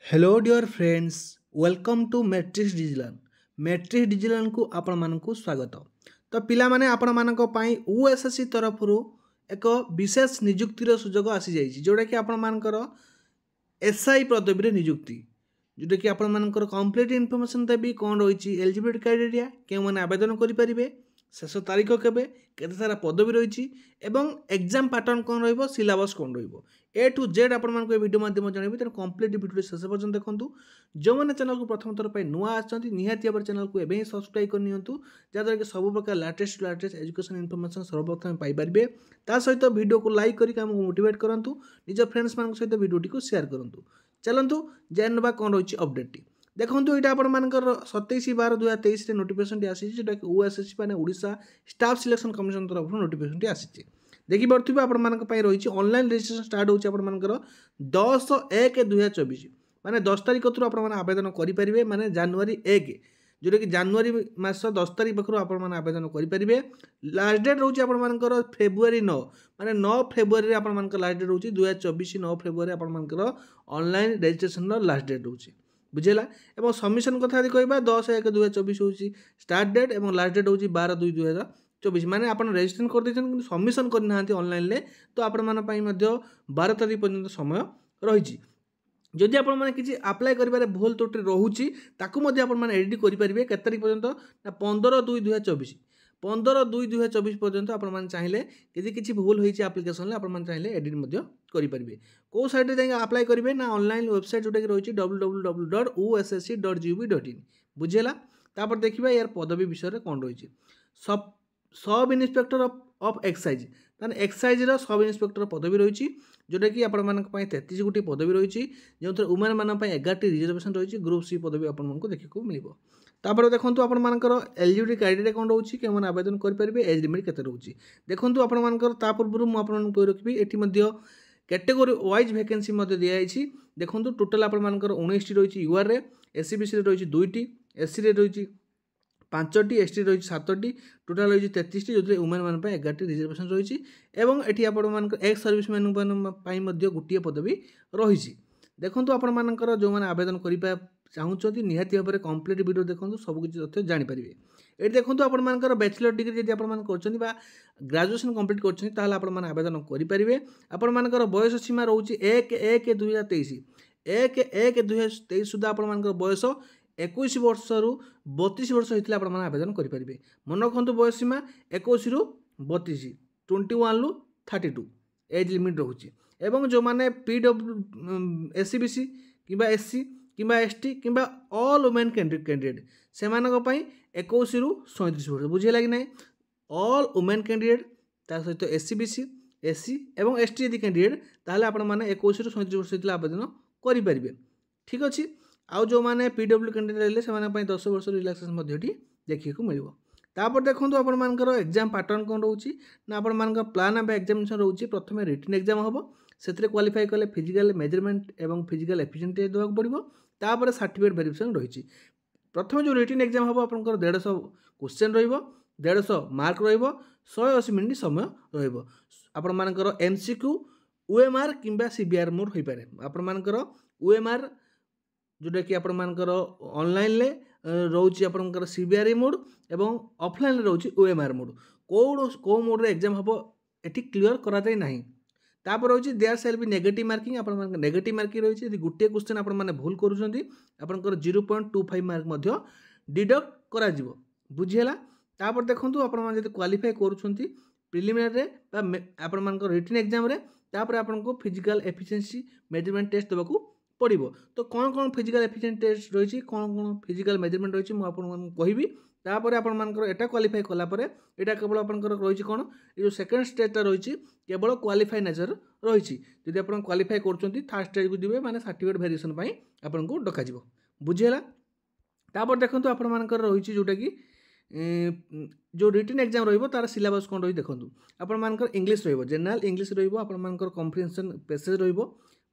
Hello dear friends, welcome to Matrix Digital. Matrix Digital को आपण मानकु स्वागत। तो पिला माने आपण मानक पई यूएसएससी तरफ एक विशेष नियुक्तिर सुजोग आसी जाइछि, जोटा कि आपण मानकर एसआई पदवी रे नियुक्ति, जोटा कि आपण मानकर कंप्लीट इनफॉरमेशन देबी कौन रही एलिजिबिलिटी क्राइटेरिया के माने आवेदन करि परिबे, शेष तारीख केबे, केते सारा पदवी रही एवं एग्जाम पैटर्न कौन रहिबो, सिलेबस कौन रहिबो, ए टू जेड आपण मानक वीडियो माध्यम जनइबे। तेणु कंप्लीट वीडियो शेष पर्यंत देखंतु। जो मैंने चैनल को प्रथम थर पर नुआ आछंती निहाती भाव चैनल को एबे सब्सक्राइब कर नियंतु, जहाँद्वारा कि सब प्रकार लेटेस्ट एजुकेशन इनफॉरमेशन सर्वप्रथम पाई परिबे। ता सहित वीडियो को लाइक करके हमको मोटिवेट करंतु, निज फ्रेंड्स मान सहित वीडियो को शेयर करंतु। चलंतु जानबा कौन रही अपडेट टी देखो। यहाँ आपर 27/12/2023 नोटिफिकेशन आसी, जोटा कि यूएसएससी माने ओडिशा स्टाफ सिलेक्शन कमिशन तरफ नोटिफिकेशन आसी। देखिपे आपण रही ऑनलाइन रजिस्ट्रेशन स्टार्ट होकर 10/1/2024 माने 10 तारीख थ्रू आप आवेदन करेंगे, माने जनवरी 1 जोटा कि जनवरी मास 10 तारीख पाखु आप आवेदन करेंगे। लास्ट डेट रोचे आपर फेब्रुआरी 9 माने 9 फेब्रुआरी आप लास्ट डेट रोचे 2024 9 फेब्रुआरी आपर ऑनलाइन रजिस्ट्रेशन लास्ट डेट रोचे, बुझेगा। एवं सबमिशन कथा कहवा 10/1/2024 हूँ स्टार्ट डेट और लास्ट डेट हूँ 12/2/2024 माने आप रजिस्ट्रेशन कर देते सबमिशन करना ऑनलाइन, तो आपण 12 तारीख पर्यंत समय रही। जदि आपण मैंने किसी आप्लाय कर भूल त्रुटि रोचे आप एडिट करेंगे के तारीख पर्यंत ना 15/2/2024 15/2/2024 पर्यंत आप चाहिए किसी भूल होती आप्लिकेसन आप चाहिए एडिट करेंगे। कौ साइट जाए आप्लाय करेंगे ना ऑनलाइन वेबसाइट जोटा कि रही www.ussc.gov.in, बुझेगा। तापर देखिए यार पदवी विषय में कौन रही सब इन्स्पेक्टर ऑफ एक्साइज ताने एक्साइज सब इन्स्पेक्टर पदवी रही, जोटा कि आपण 33 गोटी पदवी रही, जो वुमेन मान 11टी रिजर्वेशन रही। ग्रुप सी पदवी आपको देखा मिल। तापर देखो आपर एलिजिबिलिटी क्राइटेरिया कौन रोचे कि आवेदन करेंगे, एज लिमिट के रोचे देखो। आपर पूर्व मुझे रखी ये कैटेगोरी वाइज वैकेंसी दिखाई। देखो टोटाल आपर 19टी रही यूआर, एससीबीसी रही 2टी, एससी रही 5टी, एसटी रही 7टी, टोटाल रही 33टी, जो वुमेन मान 11टी रिजर्वेशन रही। एटी आप एक्स सर्विस मैन गोटे पदवी रही। देखो आपर जो मैंने आवेदन करने चाहूँगी निहाती भाव में कंप्लीट वीडियो देखो, सबकि तथ्य जानीपर। ये देखो आपर बैचलर डिग्री जब आप ग्रेजुएशन कंप्लीट कर आवेदन करेंगे। आपर बयस सीमा रोचे 1/1/2023 1/1/2023 सुधा आपर बयस 21 वर्ष रु 32 वर्ष होता आप आवेदन करेंगे। मन रखु बयस सीमा 21 रु 32 21 रु 32 एज लिमिट रोचे। एवं जो मैंने पीडब्ल्यू एससीबीसी कि एससी कि एसटी कि ऑल वुमेन कैंडिडेट से 21 रु 37 वर्ष, बुझेगा कि ना। ऑल वुमेन कैंडिडेट ता सहित एससीबीसी एससी और एसटी यदि कैंडिडेट ताहले आपण माने 21 रु 37 वर्ष होता आवेदन करेंगे, ठीक अच्छे। आउ जो मैंने पीडब्ल्यू कैंडिडेट रहे से 10 वर्ष रिलैक्सेशन देखा मिल। तापर देखो आपर एग्जाम पैटर्न कौन रोचे ना आपर प्लान ऑफ एग्जामिनेशन रोचे। प्रथम रिटन एग्जाम हम से क्वालिफाई कले फिजिकल मेजरमेंट और फिजिकल एफिशिएंसी देवाक पड़ो। तापर सर्टिफिकेट वेरिफिकेशन रही। प्रथम जो रिटन एग्जाम हम आप 150 क्वेश्चन रो मार्क रो 180 मिनट समय रोपर एमसीक्यू ओएमआर कि सीबीआर मोड हो पाए। आपर ओएमआर जोटा कि आपर ऑनलाइन रोचे आपर सीबीआर मोड और ऑफलाइन रोचे ओएमआर मोड। कौ मोड एग्जाम हम ये क्लीयर कराई ना। तापर रोचे देयर सेल भी नेगेटिव मार्किंग आप नेगेटिव मार्किंग रही है। गोटे क्वेश्चन आप भूल कर 0.25 मार्क डिडक्ट करा बुझीगला। तापर देखो आप क्वालिफाई करुँच प्रिलिमिनारी आप रिटन एग्जाम तापर आपको फिजिकल एफिशिएंसी मेजरमेंट टेस्ट देवाक पड़ो। तो कौन कौन फिजिकल एफिशिएंसी टेस्ट रही कौन कौन फिजिकल मेजरमेंट रही मुझे कहबी। तापर आपटा क्वालिफाई कलापर यहाँ केवल आपंकर रही कौन ये सेकेंड स्टेजटा रही केवल क्वालिफाई नेचर रही। जब आप क्वालिफाई कर थर्ड स्टेज को जी मैंने सर्टिफिकेट वेरिएशन आपको डक बुझेगा। तापर देखो आपर रही जोटा कि जो रिटन एग्जाम रही तार सिलेबस कौन रही देखो। आपर इंग्लीश रही जनरल इंग्लीश रही कम्प्रिहेंशन पैसेज रही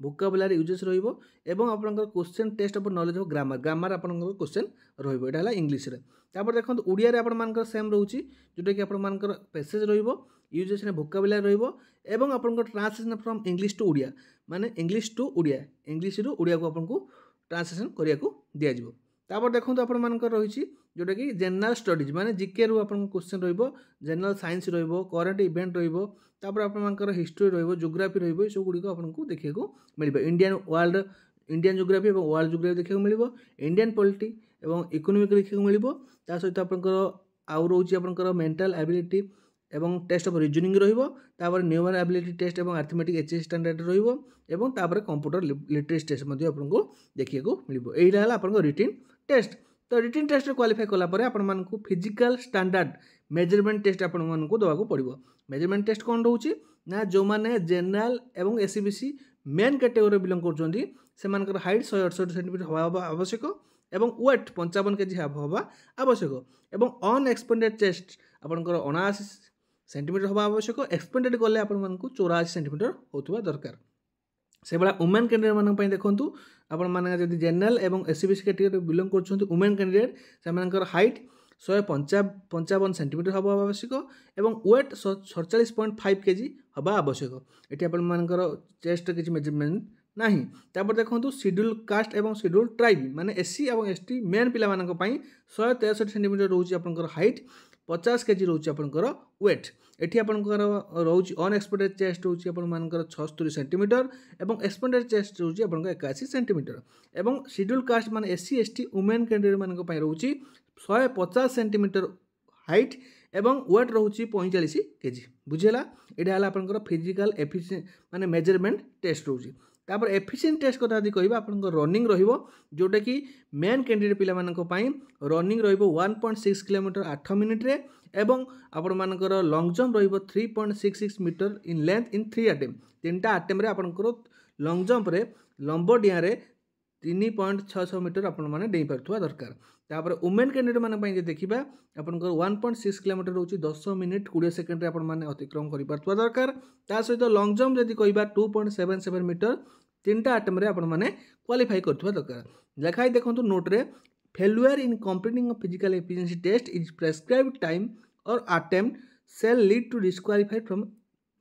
वोकाबुलारी यूजेस रही आपंकर question test of knowledge of grammar grammar आपंकर क्वेश्चन रहा इंग्लीश रे। तापर देखो ओडिया रे आपंकर सेम रोची जोटा कि आपंकर पैसेज यूजेस वोकाबुलारी रहा आपंकर translation from English to Odia माने इंग्लिश टू ओडिया इंग्लिश रु ओडिया को आपको ट्रांसलेशन करिया को दिया जिवो। तापर देखंतु आपण मानकर रहिछि जोटा कि जनरल स्टडीज माने जीके रु आपण क्वेश्चन रहइबो, जनरल साइंस रहइबो, करंट इवेंट रहइबो, तापर आपण मानकर हिस्ट्री रहइबो, ज्योग्राफी रहइबो, ए सब गुडी को आपनको देखिया को मिलबो। इंडियन ज्योग्राफी एवं वर्ल्ड ज्योग्राफी देखिया को मिलबो, इंडियन पॉलिटी एवं इकोनॉमिक देखिया को मिलबो। ता सहित आपनकर आउ रहउछि आपनकर मेंटल एबिलिटी एवं टेस्ट ऑफ रीजनिंग रहिबो, तापर न्यूमर एबिलिटी टेस्ट एवं अरिथमेटिक एचएस स्टैंडर्ड रहिबो, एवं तापर कंप्यूटर लिटरेसी टेस्ट मध्ये आपनको देखिया को मिलबो। एइला हला आपनको रिटन टेस्ट। तो रिटन टेस्ट क्वालिफाई कला परे आपण मानकु फिजिकल स्टैंडर्ड मेजरमेंट टेस्ट आपण मानकु दवा को पड़िबो। मेजरमेंट टेस्ट कोन रहउछि ना जो माने जनरल एवं एससीबीसी मेन कैटेगरी बिलोंग करछन्ती से मानकर हाइट 168 सेंटीमीटर हवा आवश्यक एवं वेट 55 केजी हवा आवश्यक एवं अनएक्सपेंडेड चेस्ट आपनकर 79 सेंटीमीटर हवा आवश्यक। एक्सपेंडेड गले आपण मानकु 84 सेंटीमीटर होतुवा दरकार। से बड़ा वुमेन कैंडिडेट मानक पई देखंतु आपण माने जदि जनरल एवं एससीबीसी कैटेगरी बिलोंग करछन्ती वुमेन कैंडिडेट से मानकर हाइट 155 सेंटीमीटर हवा आवश्यक एवं वेट 47.5 केजी हवा आवश्यक। एटी आपण मानकर चेस्ट किछि मेजरमेंट नाही। तापर देखंतु शेड्यूल कास्ट एवं शेड्यूल ट्राइब माने एससी एवं एसटी मेन पिला मानक पई 163 सेंटीमीटर रहउछि आपनकर हाइट, 50 केजी रहउछि आपनकर वेट। एठी आपनकर रहउछि अनएक्सपेक्टेड चेस्ट रहउछि आपन मानकर 76 सेंटीमीटर एवं एक्सपेक्टेड चेस्ट रहउछि आपनकर 81 सेंटीमीटर एवं शेड्यूल कास्ट माने एससी एसटी वुमेन कैंडिडेट मानक पई रहउछि 150 सेंटीमीटर हाइट एवं वेट रहउछि 45 केजी। बुझिला एटा हला आपनकर फिजिकल एफिशिएंसी माने मेजरमेंट टेस्ट रहउछि। तापर एफिशिएंट टेस्ट कथा यदि कहबा आपनकर रनिंग रहिबो जोटा कि मेन कैंडिडेट पिला मानक पई रनिंग रहिबो 1.6 किलोमीटर 8 मिनिट रे एवं आपण मानकर लॉन्ग जंप रहिबो 3.66 metre in length in 3 attempt. तीनटा अटेम्प्ट रे आपनकर लॉन्ग जंप रे लंबो डिया रे 3.66 मीटर आपण माने डेई परथुवा दरकार। तापर वुमेन कैंडिडेट माने पई जे देखिबा आपनकर 1.6 किलोमीटर रहउछि 10 मिनिट 20 सेकंड रे आपण माने अतिक्रम करि परथुवा दरकार। ता सहित लॉन्ग जंप यदि कहबा 2.77 मीटर तीनटा अटेम्प्ट रे आपण माने क्वालिफाई करथुवा दरकार। लेखाई देखंतु नोट रे failure in completing physical efficiency test is prescribed time और attempt shall lead to disqualified from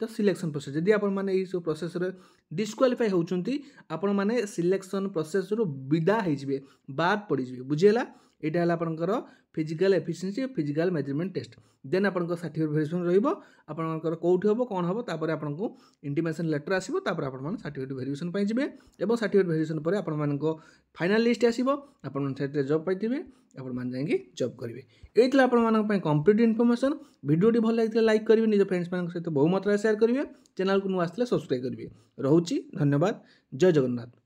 the selection process. जदि आपण माने ई सब प्रोसेस रे डिस्क्वालिफाई होउचंती आपण माने सिलेक्शन प्रोसेस रो विदा हे जिवे, बाद पड़ी जिवे। बुझियला एटा हला आपनकर physical efficiency physical measurement test. Then आपनकर सर्टिफिकेट वेरिफिकेशन रहिबो, आपनकर कोठी होबो कोन होबो, तापर आपनको इंटीमेशन लेटर आसीबो, तापर आपण माने सर्टिफिकेट वेरिफिकेशन पई जिवे एवं सर्टिफिकेट वेरिफिकेशन परे आपण मानको फाइनल लिस्ट आसीबो, आपण माने सेटे जॉब पाइथिबे, आपण माने जायंगी जॉब करिवे। एइतला आपण मानक पई कंप्लीट इन्फॉर्मेशन। वीडियोटी भल लागितले लाइक करिवे, निज फ्रेंड्स मानक सहित बहु मात्रा शेयर करिवे, चैनल को नु आस्ते सब्सक्राइब करिवे। रहउची धन्यवाद। जय जगन्नाथ।